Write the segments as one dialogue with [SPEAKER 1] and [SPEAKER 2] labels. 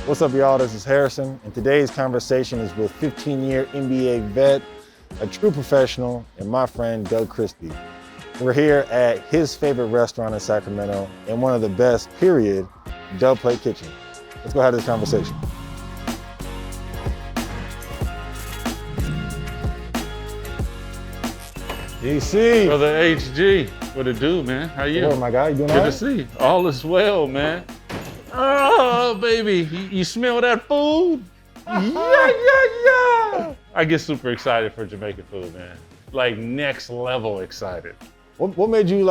[SPEAKER 1] What's up, y'all? This is Harrison, and today's conversation is with 15-year NBA vet, a true professional, and my friend, Doug Christie. We're here at his favorite restaurant in Sacramento, and one of the best, period, Dub Plate Kitchen. Let's go have this conversation. DC.
[SPEAKER 2] Brother HG, what it do, man? How you?
[SPEAKER 1] Hello, my guy. You doing all
[SPEAKER 2] Good
[SPEAKER 1] right?
[SPEAKER 2] to see you. All is well, man. Oh, baby, you smell that food? Yeah. I get super excited for Jamaican food, man. Like next level excited.
[SPEAKER 1] What made you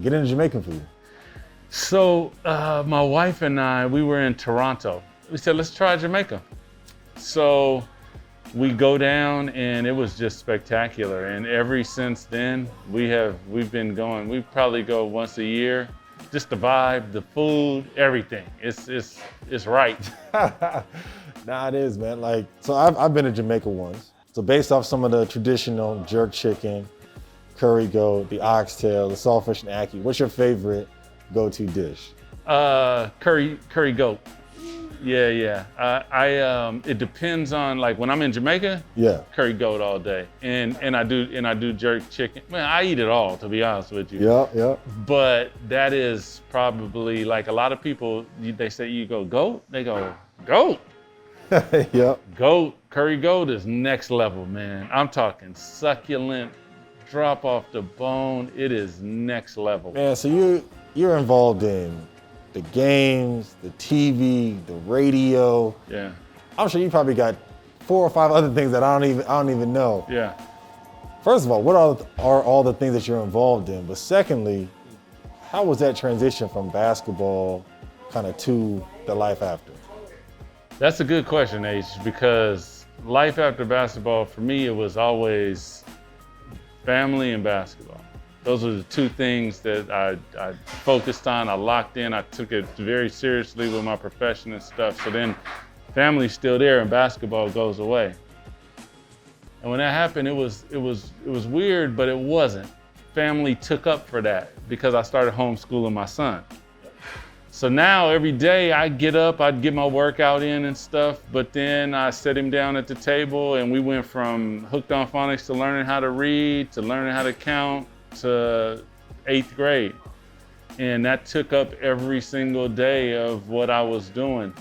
[SPEAKER 1] get into Jamaican food?
[SPEAKER 2] So my wife and I, we were in Toronto. We said, let's try Jamaica. So we go down and it was just spectacular. And ever since then, we've been going. We probably go once a year. Just the vibe, the food, everything. It's right.
[SPEAKER 1] Nah, it is, man. So I've been to Jamaica once. So based off some of the traditional jerk chicken, curry goat, the oxtail, the saltfish and ackee, what's your favorite go-to dish?
[SPEAKER 2] Curry goat. Yeah. It depends on when I'm in Jamaica.
[SPEAKER 1] Yeah.
[SPEAKER 2] Curry goat all day, and I do jerk chicken. Man, I eat it all, to be honest with you.
[SPEAKER 1] Yeah.
[SPEAKER 2] But that is probably a lot of people. They say you go goat. They go goat.
[SPEAKER 1] Yep.
[SPEAKER 2] Goat, curry goat is next level, man. I'm talking succulent, drop off the bone. It is next level.
[SPEAKER 1] Man, so you're involved in the games, the TV, the radio.
[SPEAKER 2] Yeah.
[SPEAKER 1] I'm sure you probably got 4 or 5 other things that I don't even know.
[SPEAKER 2] Yeah.
[SPEAKER 1] First of all, what are all the things that you're involved in? But secondly, how was that transition from basketball kind of to the life after?
[SPEAKER 2] That's a good question, H, because life after basketball, for me, it was always family and basketball. Those are the 2 things that I focused on, I locked in, I took it very seriously with my profession and stuff. So then family's still there and basketball goes away. And when that happened, it was weird, but it wasn't. Family took up for that because I started homeschooling my son. So now every day I get up, I'd get my workout in and stuff, but then I set him down at the table and we went from hooked on phonics to learning how to read, to learning how to count, to 8th grade. And that took up every single day of what I was doing.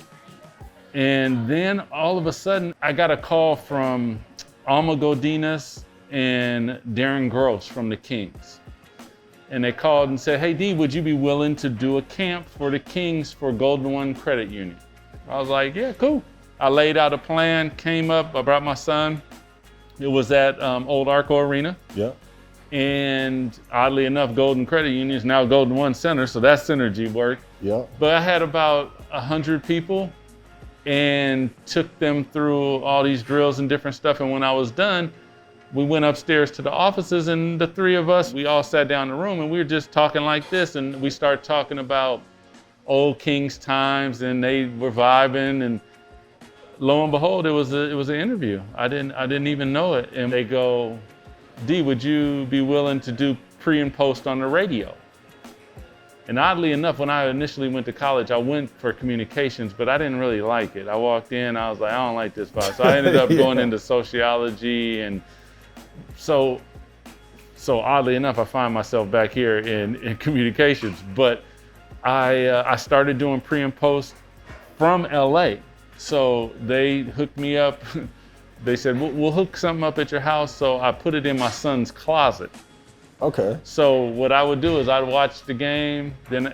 [SPEAKER 2] And then all of a sudden I got a call from Alma Godinez and Darren Gross from the Kings. And they called and said, hey D, would you be willing to do a camp for the Kings for Golden One Credit Union? I was like, yeah, cool. I laid out a plan, came up, I brought my son. It was at Old Arco Arena.
[SPEAKER 1] Yeah.
[SPEAKER 2] And oddly enough, Golden Credit Union is now Golden One Center, so that synergy worked.
[SPEAKER 1] Yeah.
[SPEAKER 2] But I had about 100 people and took them through all these drills and different stuff. And when I was done, we went upstairs to the offices and the 3 of us, we all sat down in the room and we were just talking like this. And we started talking about old Kings times and they were vibing, and lo and behold, it was an interview. I didn't even know it. And they go, D, would you be willing to do pre and post on the radio? And oddly enough, when I initially went to college, I went for communications, but I didn't really like it. I walked in, I was like, I don't like this vibe. So I ended up going into sociology, and so oddly enough, I find myself back here in communications. But I started doing pre and post from LA. So they hooked me up. They said, we'll hook something up at your house. So I put it in my son's closet.
[SPEAKER 1] Okay.
[SPEAKER 2] So what I would do is I'd watch the game, then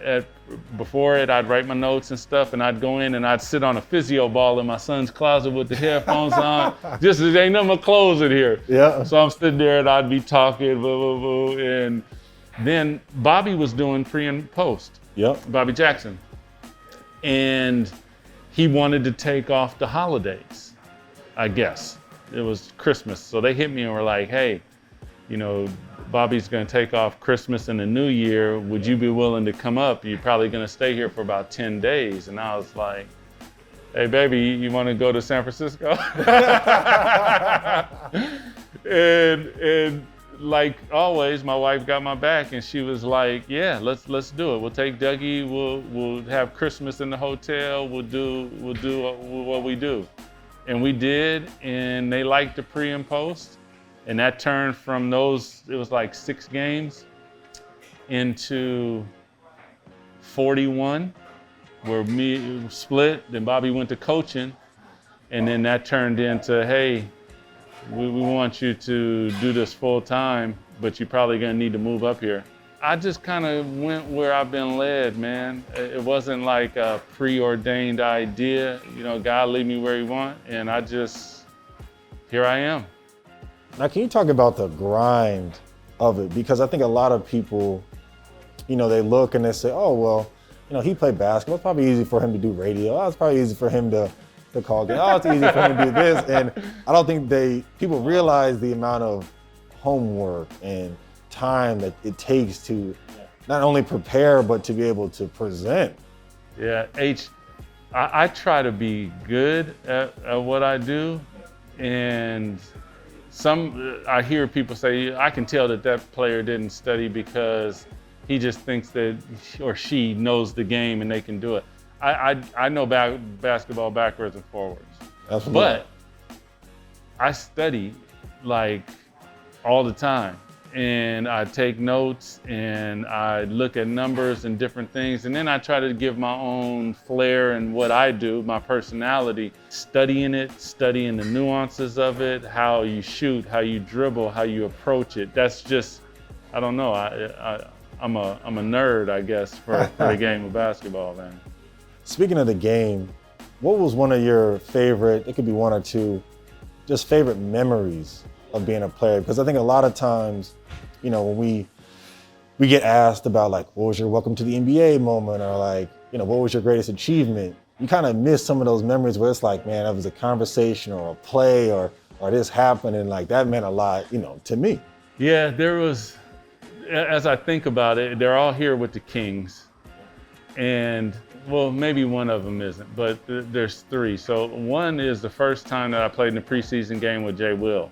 [SPEAKER 2] before it, I'd write my notes and stuff, and I'd go in and I'd sit on a physio ball in my son's closet with the headphones on. Just there ain't nothing but clothes in here.
[SPEAKER 1] Yeah.
[SPEAKER 2] So I'm sitting there and I'd be talking, blah, blah, blah, and then Bobby was doing pre and post.
[SPEAKER 1] Yep.
[SPEAKER 2] Bobby Jackson. And he wanted to take off the holidays, I guess. It was Christmas. So they hit me and were like, hey, Bobby's gonna take off Christmas and the New Year. Would you be willing to come up? You're probably gonna stay here for about 10 days. And I was like, hey baby, you wanna go to San Francisco? and like always, my wife got my back, and she was like, "Yeah, let's do it. We'll take Dougie. We'll have Christmas in the hotel. We'll do what we do," and we did. And they liked the pre and post, and that turned from those. It was like 6 games into 41, where me split. Then Bobby went to coaching, and then that turned into, hey, we want you to do this full time, but you're probably gonna need to move up here. I just kind of went where I've been led, man. It wasn't like a preordained idea. God lead me where he want, and here I am.
[SPEAKER 1] Now, can you talk about the grind of it? Because I think a lot of people, they look and they say, oh, well, he played basketball. It's probably easy for him to do radio. Oh, it's probably easy for him to call games. Oh, it's easy for him to do this. And I don't think people realize the amount of homework and time that it takes to not only prepare, but to be able to present.
[SPEAKER 2] Yeah, I try to be good at what I do. And I hear people say, I can tell that player didn't study because he just thinks that he or she knows the game and they can do it. I know basketball backwards and forwards.
[SPEAKER 1] Absolutely.
[SPEAKER 2] But I study like all the time, and I take notes and I look at numbers and different things, and then I try to give my own flair and what I do, my personality, studying the nuances of it, how you shoot, how you dribble, how you approach it. That's just, I don't know. I'm a nerd, I guess, for the game of basketball, man.
[SPEAKER 1] Speaking of the game, what was one of your favorite, it could be one or two, just favorite memories of being a player? Because I think a lot of times, when we get asked about like, what was your welcome to the NBA moment, or like, what was your greatest achievement? You kind of miss some of those memories where it's like, man, that was a conversation or a play or this happened, and like that meant a lot, to me.
[SPEAKER 2] Yeah, there was, as I think about it, they're all here with the Kings. And well, maybe one of them isn't, but there's 3. So one is the first time that I played in a preseason game with Jay Will.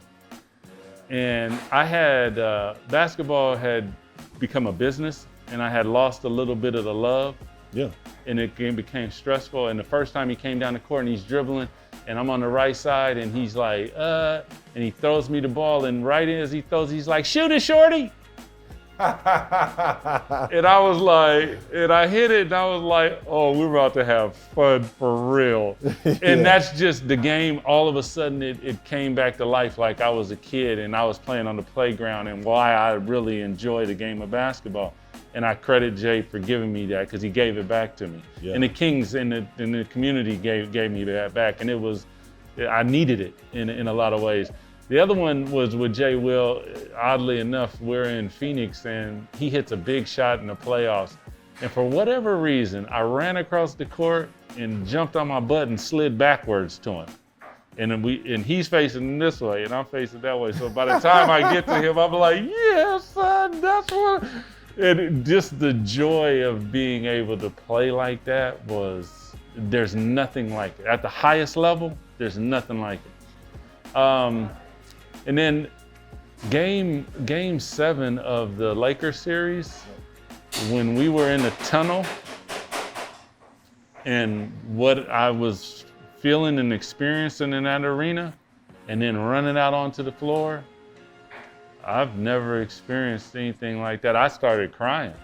[SPEAKER 2] And I had, basketball had become a business, and I had lost a little bit of the love.
[SPEAKER 1] Yeah.
[SPEAKER 2] And it became stressful. And the first time he came down the court and he's dribbling, and I'm on the right side, and he's like, and he throws me the ball, and right as he throws, he's like, shoot it, shorty. And I was like, and I hit it, and I was like, oh, we're about to have fun for real. And that's just the game. All of a sudden, it came back to life like I was a kid, and I was playing on the playground, and why I really enjoy the game of basketball. And I credit Jay for giving me that, because he gave it back to me. Yeah. And the Kings in the community gave me that back, and I needed it in a lot of ways. The other one was with Jay Will. Oddly enough, we're in Phoenix, and he hits a big shot in the playoffs. And for whatever reason, I ran across the court and jumped on my butt and slid backwards to him. And he's facing this way, and I'm facing that way. So by the time I get to him, I'm like, yeah, son, that's what. And just the joy of being able to play like that there's nothing like it. At the highest level, there's nothing like it. And then game 7 of the Lakers series, when we were in the tunnel, and what I was feeling and experiencing in that arena, and then running out onto the floor, I've never experienced anything like that. I started crying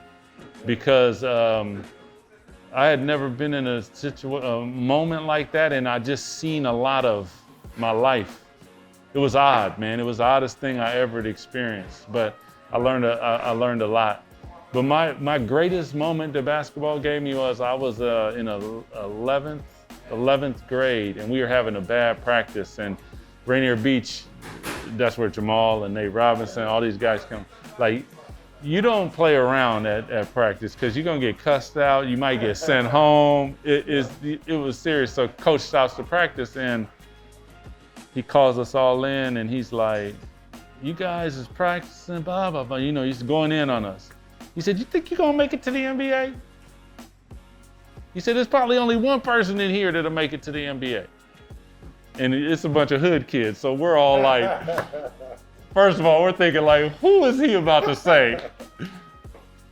[SPEAKER 2] because I had never been in a moment like that, and I just seen a lot of my life. It was odd, man. It was the oddest thing I ever experienced, but I learned a lot. But my greatest moment the basketball gave me was I was in 11th grade, and we were having a bad practice, and Rainier Beach, that's where Jamal and Nate Robinson, all these guys come. Like, you don't play around at practice, because you're gonna get cussed out. You might get sent home. It was serious. So coach stops the practice, and he calls us all in, and he's like, you guys is practicing, blah, blah, blah. He's going in on us. He said, you think you're gonna make it to the NBA? He said, there's probably only one person in here that'll make it to the NBA. And it's a bunch of hood kids, so we're all like, First of all, we're thinking like, who is he about to say?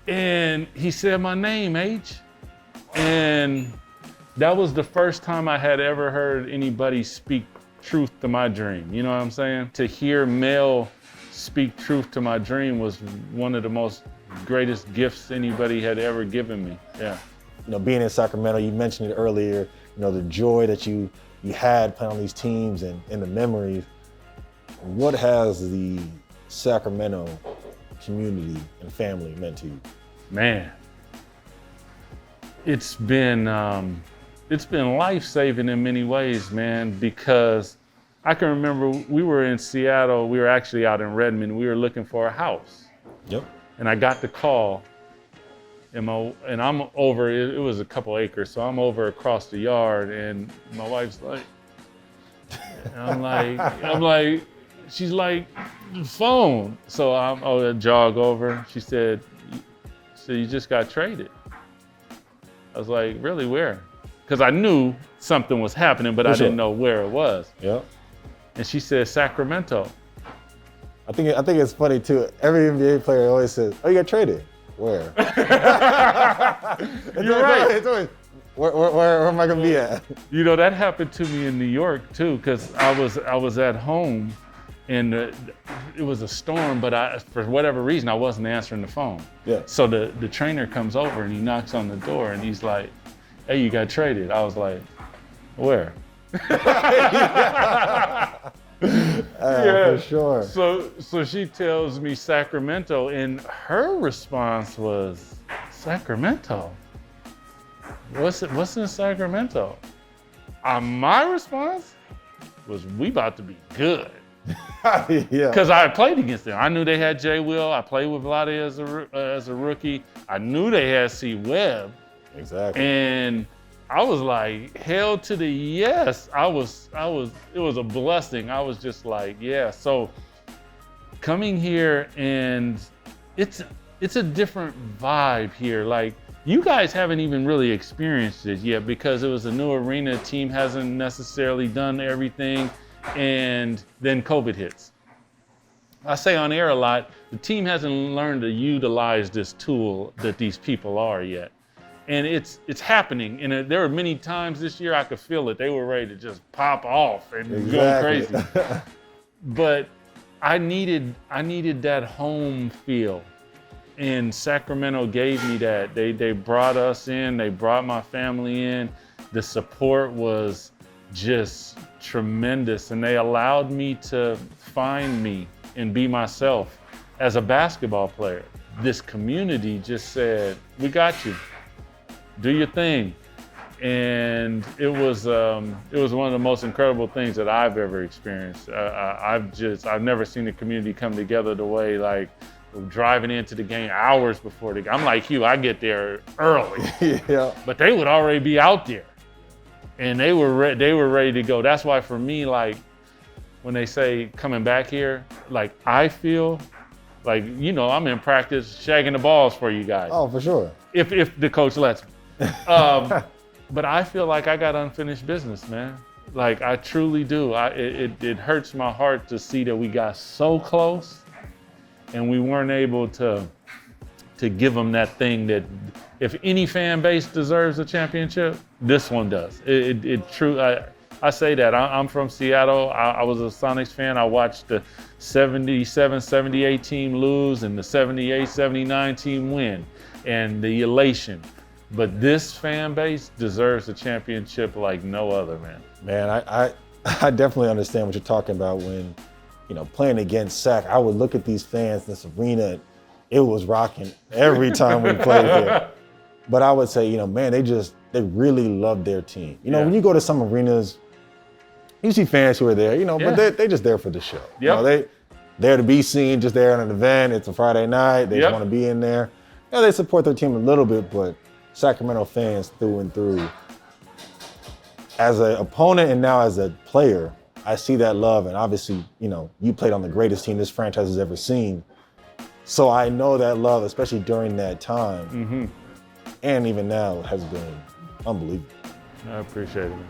[SPEAKER 2] And he said my name, H. And that was the first time I had ever heard anybody speak truth to my dream. You know what I'm saying? To hear Mel speak truth to my dream was one of the most greatest gifts anybody had ever given me. Yeah.
[SPEAKER 1] You know, being in Sacramento, you mentioned it earlier, you know, the joy that you had playing on these teams and the memories. What has the Sacramento community and family meant to you?
[SPEAKER 2] Man, it's been life-saving in many ways, man, because I can remember we were in Seattle, we were actually out in Redmond, we were looking for a house.
[SPEAKER 1] Yep.
[SPEAKER 2] And I got the call, and I'm over, it was a couple acres, so I'm over across the yard, and my wife's like, I'm like, she's like, phone. So I jog over, she said, you just got traded. I was like, really, where? Because I knew something was happening, but I didn't know where it was.
[SPEAKER 1] Yep. And
[SPEAKER 2] she said, Sacramento.
[SPEAKER 1] I think it's funny too. Every NBA player always says, "Oh, you got traded. Where?"
[SPEAKER 2] You're right.
[SPEAKER 1] It's always, where am I gonna be at?
[SPEAKER 2] You know, that happened to me in New York too, because I was at home, and it was a storm, but for whatever reason I wasn't answering the phone.
[SPEAKER 1] Yeah.
[SPEAKER 2] So the trainer comes over and he knocks on the door and he's like, "Hey, you got traded." I was like, "Where?"
[SPEAKER 1] For sure.
[SPEAKER 2] So she tells me Sacramento, and her response was, Sacramento? What's in Sacramento? My response was, we about to be good.
[SPEAKER 1] Yeah.
[SPEAKER 2] Because I played against them. I knew they had Jay Will. I played with Vlade as a rookie. I knew they had C. Webb.
[SPEAKER 1] Exactly.
[SPEAKER 2] And I was like, hell to the yes. It was a blessing. I was just like, yeah. So coming here, and it's a different vibe here. Like, you guys haven't even really experienced it yet because it was a new arena. Team hasn't necessarily done everything, and then COVID hits. I say on air a lot, the team hasn't learned to utilize this tool that these people are yet. And it's happening. And there were many times this year I could feel it. They were ready to just pop off and go crazy. But I needed that home feel. And Sacramento gave me that. They brought us in, they brought my family in. The support was just tremendous. And they allowed me to find me and be myself as a basketball player. This community just said, we got you. Do your thing. And it was one of the most incredible things that I've ever experienced. I've never seen the community come together the way, like, driving into the game hours before the game. I'm like you, I get there early.
[SPEAKER 1] Yeah.
[SPEAKER 2] But they would already be out there. And they were ready to go. That's why for me, like, when they say coming back here, like, I feel like, you know, I'm in practice shagging the balls for you guys.
[SPEAKER 1] Oh, for sure.
[SPEAKER 2] If the coach lets me. But I feel like I got unfinished business, man. Like, I truly do. It hurts my heart to see that we got so close and we weren't able to give them that thing that if any fan base deserves a championship, this one does. I say that. I'm from Seattle. I was a Sonics fan. I watched the 77-78 team lose and the 78-79 team win and the elation. But this fan base deserves a championship like no other, man.
[SPEAKER 1] Man, I definitely understand what you're talking about when, you know, playing against Sac. I would look at these fans, this arena, it was rocking every time we played there. But I would say, you know, man, they really love their team. You know, when you go to some arenas, you see fans who are there, you know, but they're just there for the show. Yep. You know, they there to be seen, just there at an event. It's a Friday night. They just want to be in there. You know, they support their team a little bit, but Sacramento fans through and through. As an opponent and now as a player, I see that love. And obviously, you know, you played on the greatest team this franchise has ever seen. So I know that love, especially during that time, and even now, has been unbelievable.
[SPEAKER 2] I appreciate it, man.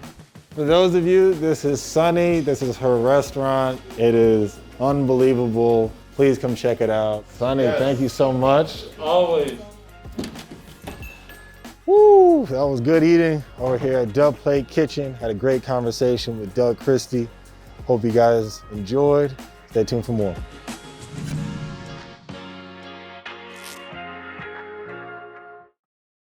[SPEAKER 1] For those of you, this is Sunny. This is her restaurant. It is Unbelievable. Please come check it out. Sonny,
[SPEAKER 2] Yes.
[SPEAKER 1] Thank you so much.
[SPEAKER 2] Always.
[SPEAKER 1] Woo, that was good eating over here at Dub Plate Kitchen. Had a great conversation with Doug Christie. Hope you guys enjoyed. Stay tuned for more.